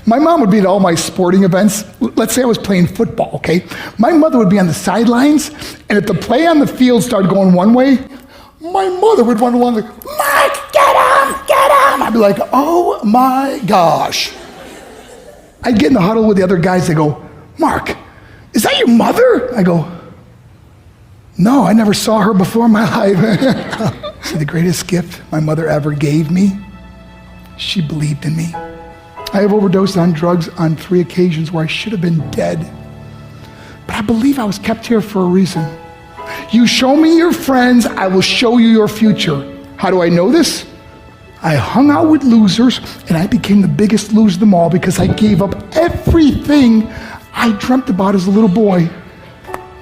My mom would be at all my sporting events. Let's say I was playing football, okay? My mother would be on the sidelines, and if the play on the field started going one way, my mother would run along like, Mark, get him, get him! I'd be like, oh my gosh. I'd get in the huddle with the other guys. They go, Mark, is that your mother? I go, no, I never saw her before in my life. See, the greatest gift my mother ever gave me, she believed in me. I have overdosed on drugs on 3 occasions where I should have been dead. But I believe I was kept here for a reason. You show me your friends, I will show you your future. How do I know this? I hung out with losers, and I became the biggest loser of them all because I gave up everything I dreamt about as a little boy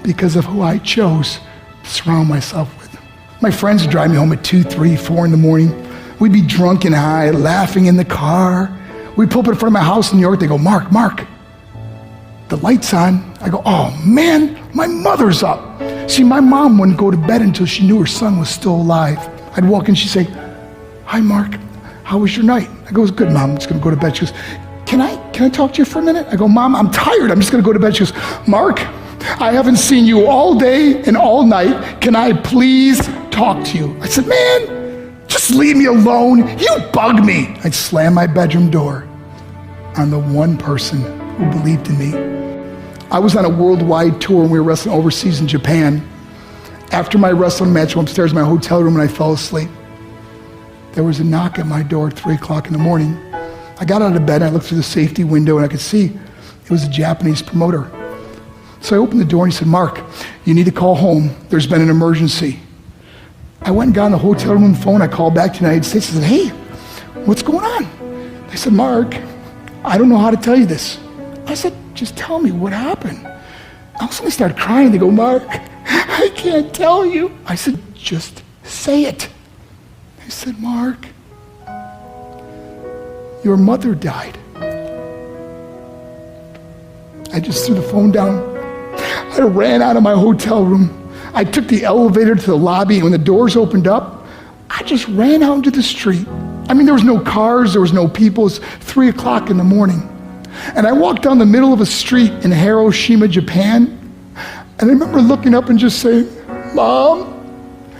because of who I chose to surround myself with. My friends would drive me home at 2, 3, 4 in the morning. We'd be drunk and high, laughing in the car. We'd pull up in front of my house in New York. They go, Mark, the light's on. I go, oh man, my mother's up. See, my mom wouldn't go to bed until she knew her son was still alive. I'd walk in, she'd say, hi Mark, how was your night? I go, it was good, Mom, I'm just gonna go to bed. She goes, can I talk to you for a minute? I go, Mom, I'm tired, I'm just gonna go to bed. She goes, Mark, I haven't seen you all day and all night. Can I please talk to you? I said, man, just leave me alone. You bug me. I'd slam my bedroom door on the one person who believed in me. I was on a worldwide tour and we were wrestling overseas in Japan. After my wrestling match, I went upstairs in my hotel room and I fell asleep. There was a knock at my door at 3 o'clock in the morning. I got out of bed, I looked through the safety window and I could see it was a Japanese promoter. So I opened the door and he said, Mark, you need to call home. There's been an emergency. I went and got on the hotel room phone. I called back to the United States. I said, hey, what's going on? They said, Mark, I don't know how to tell you this. I said, just tell me what happened. I suddenly started crying. They go, Mark, I can't tell you. I said, just say it. They said, Mark, your mother died. I just threw the phone down. I ran out of my hotel room. I took the elevator to the lobby, and when the doors opened up, I just ran out into the street. I mean, there was no cars, there was no people. It was 3 o'clock in the morning. And I walked down the middle of a street in Hiroshima, Japan, and I remember looking up and just saying, Mom,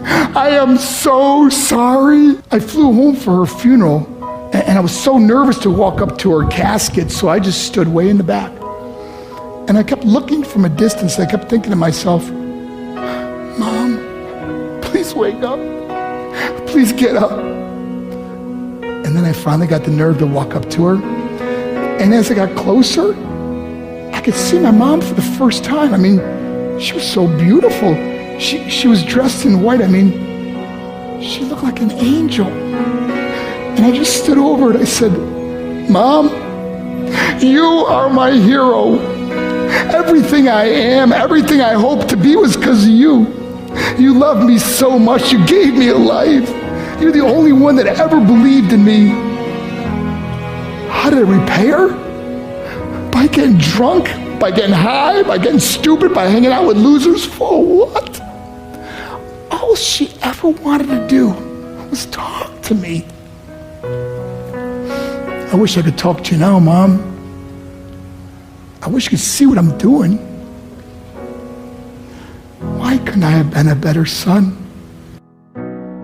I am so sorry. I flew home for her funeral, and I was so nervous to walk up to her casket, so I just stood way in the back. And I kept looking from a distance. I kept thinking to myself, Mom, please wake up. Please get up. And then I finally got the nerve to walk up to her. And as I got closer, I could see my mom for the first time. I mean, she was so beautiful. She was dressed in white. I mean, she looked like an angel. And I just stood over her and I said, Mom, you are my hero. Everything I am, everything I hope to be was because of you. You loved me so much. You gave me a life. You're the only one that ever believed in me. How did I repay her? By getting drunk, by getting high, by getting stupid, by hanging out with losers. For what? All she ever wanted to do was talk to me. I wish I could talk to you now, Mom. I wish you could see what I'm doing. Why couldn't I have been a better son?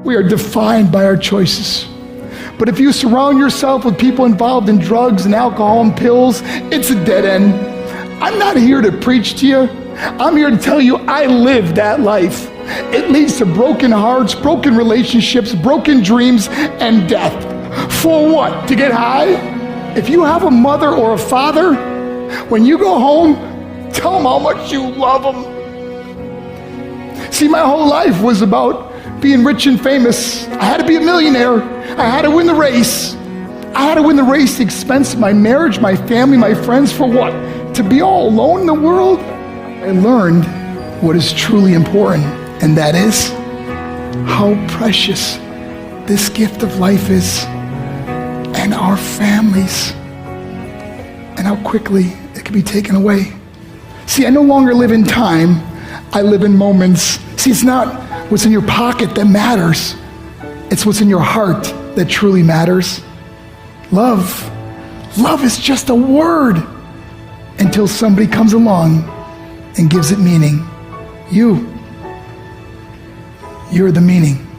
We are defined by our choices. But if you surround yourself with people involved in drugs and alcohol and pills, it's a dead end. I'm not here to preach to you. I'm here to tell you I lived that life. It leads to broken hearts, broken relationships, broken dreams, and death. For what? To get high? If you have a mother or a father, when you go home, tell them how much you love them. See, my whole life was about being rich and famous. I had to be a millionaire. I had to win the race. I had to win the race at the expense of my marriage, my family, my friends. For what? To be all alone in the world? I learned what is truly important, and that is how precious this gift of life is, and our families, and how quickly it can be taken away. See, I no longer live in time, I live in moments. See, it's not what's in your pocket that matters. It's what's in your heart that truly matters. Love Love is just a word until somebody comes along and gives it meaning. You're the meaning.